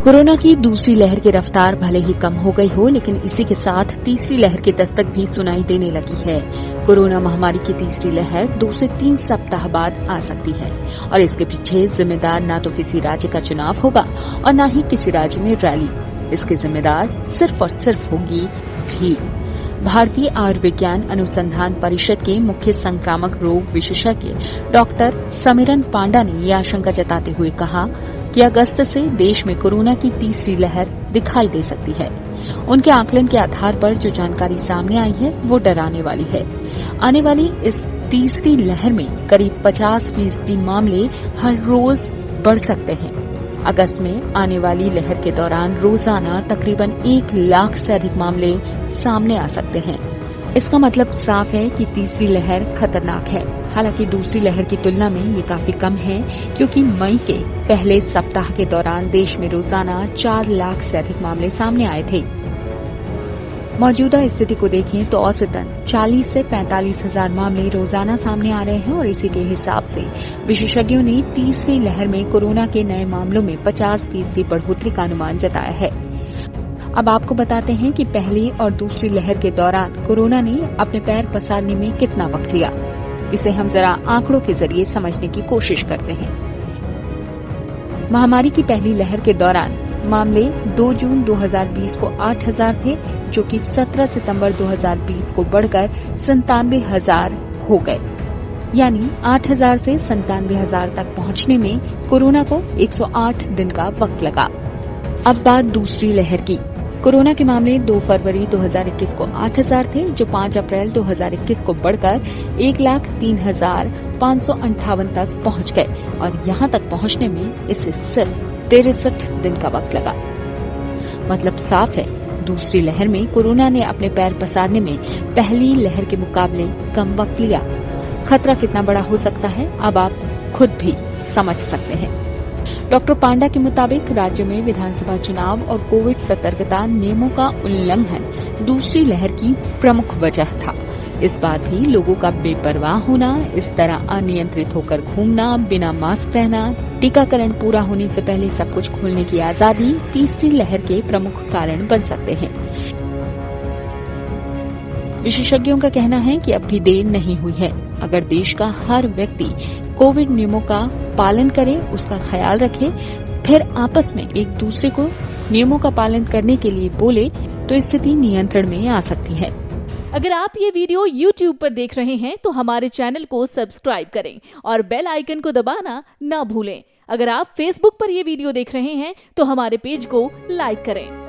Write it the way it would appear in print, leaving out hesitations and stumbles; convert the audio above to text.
Corona की दूसरी लहर की रफ्तार भले ही कम हो गई हो, लेकिन इसी के साथ तीसरी लहर की दस्तक भी सुनाई देने लगी है। कोरोना महामारी की तीसरी लहर 2 से 3 सप्ताह बाद आ सकती है और इसके पीछे जिम्मेदार न तो किसी राज्य का चुनाव होगा और न ही किसी राज्य में रैली। इसके जिम्मेदार सिर्फ और सिर्फ होगी भीड़। भारतीय आयुर्विज्ञान अनुसंधान परिषद के मुख्य संक्रामक रोग विशेषज्ञ डॉक्टर समिरन पांडा ने ये आशंका जताते हुए कहा कि अगस्त से देश में कोरोना की तीसरी लहर दिखाई दे सकती है। उनके आकलन के आधार पर जो जानकारी सामने आई है वो डराने वाली है। आने वाली इस तीसरी लहर में करीब 50% मामले हर रोज बढ़ सकते हैं। अगस्त में आने वाली लहर के दौरान रोजाना तकरीबन 1 लाख से अधिक मामले सामने आ सकते हैं। इसका मतलब साफ है कि तीसरी लहर खतरनाक है। हालांकि दूसरी लहर की तुलना में ये काफी कम है, क्योंकि मई के पहले सप्ताह के दौरान देश में रोजाना 4 लाख से अधिक मामले सामने आए थे। मौजूदा स्थिति को देखें तो औसतन 40 से 45 हजार मामले रोजाना सामने आ रहे हैं और इसी के हिसाब से विशेषज्ञों ने तीसरी लहर में कोरोना के नए मामलों में 50% बढ़ोतरी का अनुमान जताया है। अब आपको बताते हैं कि पहली और दूसरी लहर के दौरान कोरोना ने अपने पैर पसारने में कितना वक्त लिया। इसे हम जरा आंकड़ों के जरिए समझने की कोशिश करते हैं। महामारी की पहली लहर के दौरान मामले 2 जून 2020 को 8,000 थे, जो कि 17 सितंबर 2020 को बढ़कर 97,000 हो गए। यानी 8,000 से 97,000 तक पहुंचने में कोरोना को 108 दिन का वक्त लगा। अब बात दूसरी लहर की। कोरोना के मामले 2 फरवरी 2021 को 8,000 थे, जो 5 अप्रैल 2021 को बढ़कर 1,03,558 तक पहुंच गए और यहां तक पहुंचने में इसे सिर्फ 63 दिन का वक्त लगा। मतलब साफ है, दूसरी लहर में कोरोना ने अपने पैर पसारने में पहली लहर के मुकाबले कम वक्त लिया। खतरा कितना बड़ा हो सकता है, अब आप खुद भी समझ सकते हैं। डॉक्टर पांडा के मुताबिक राज्य में विधानसभा चुनाव और कोविड सतर्कता नियमों का उल्लंघन दूसरी लहर की प्रमुख वजह था। इस बार भी लोगों का बेपरवाह होना, इस तरह अनियंत्रित होकर घूमना, बिना मास्क रहना, टीकाकरण पूरा होने से पहले सब कुछ खोलने की आजादी तीसरी लहर के प्रमुख कारण बन सकते हैं। विशेषज्ञों का कहना है कि अब भी देर नहीं हुई है। अगर देश का हर व्यक्ति कोविड नियमों का पालन करे, उसका ख्याल रखे, फिर आपस में एक दूसरे को नियमों का पालन करने के लिए बोले, तो स्थिति नियंत्रण में आ सकती है। अगर आप ये वीडियो YouTube पर देख रहे हैं तो हमारे चैनल को सब्सक्राइब करें और बेल आइकन को दबाना ना भूलें। अगर आप Facebook पर ये वीडियो देख रहे हैं तो हमारे पेज को लाइक करें।